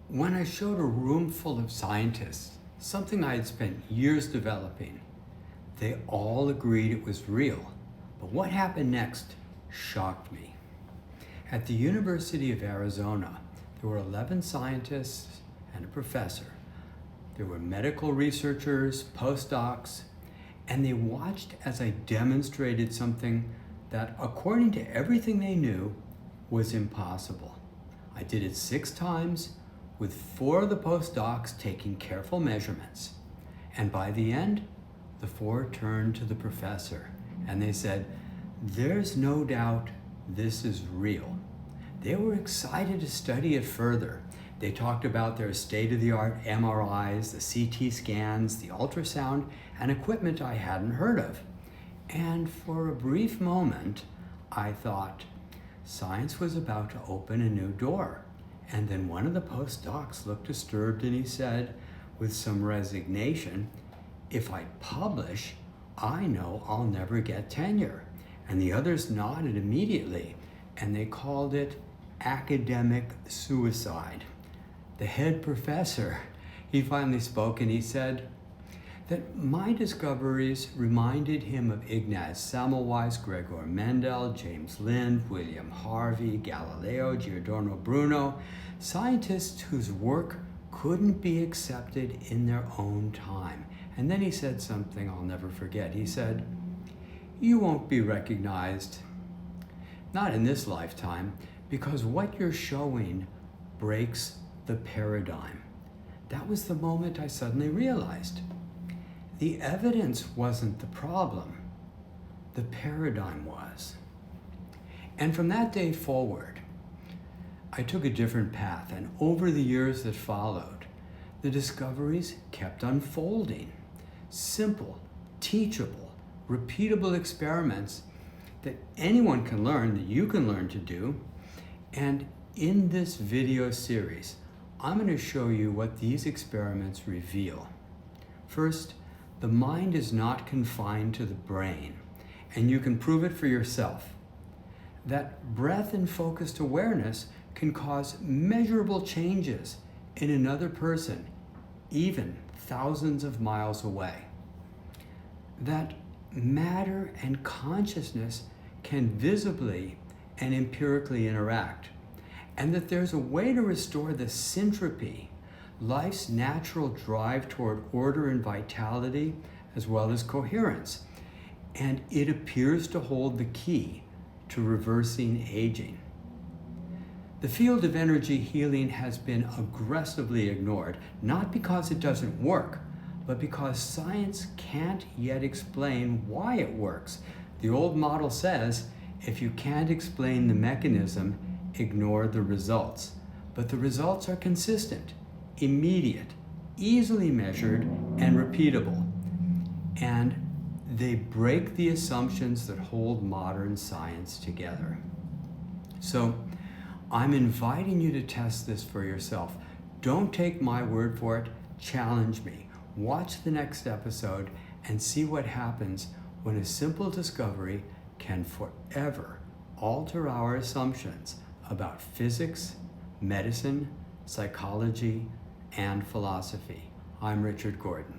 When I showed a room full of scientists something I had spent years developing, they all agreed it was real. But what happened next shocked me. At the University of Arizona, there were 11 scientists and a professor. There were medical researchers, postdocs, and they watched as I demonstrated something that, according to everything they knew, was impossible. I did it 6 times with 4 of the postdocs taking careful measurements. And by the end, the 4 turned to the professor and they said, "There's no doubt this is real." They were excited to study it further. They talked about their state-of-the-art MRIs, the CT scans, the ultrasound, and equipment I hadn't heard of. And for a brief moment, I thought science was about to open a new door. And then one of the postdocs looked disturbed and he said, with some resignation, "If I publish, I know I'll never get tenure." And the others nodded immediately, and they called it academic suicide. The head professor, he finally spoke and he said that my discoveries reminded him of Ignaz Semmelweis, Gregor Mendel, James Lind, William Harvey, Galileo, Giordano Bruno, scientists whose work couldn't be accepted in their own time. And then he said something I'll never forget. He said, "You won't be recognized, not in this lifetime, because what you're showing breaks the paradigm." That was the moment I suddenly realized the evidence wasn't the problem, the paradigm was. And from that day forward, I took a different path, and over the years that followed, the discoveries kept unfolding. Simple, teachable, repeatable experiments that anyone can learn, that you can learn to do. And in this video series, I'm going to show you what these experiments reveal. First, the mind is not confined to the brain, and you can prove it for yourself. That breath and focused awareness can cause measurable changes in another person, even thousands of miles away. That matter and consciousness can visibly and empirically interact, and that there's a way to restore the syntropy, life's natural drive toward order and vitality, as well as coherence. And it appears to hold the key to reversing aging. The field of energy healing has been aggressively ignored, not because it doesn't work, but because science can't yet explain why it works. The old model says, if you can't explain the mechanism, ignore the results. But the results are consistent, immediate, easily measured, and repeatable. And they break the assumptions that hold modern science together. So I'm inviting you to test this for yourself. Don't take my word for it, challenge me. Watch the next episode and see what happens when a simple discovery can forever alter our assumptions about physics, medicine, psychology, and philosophy. I'm Richard Gordon.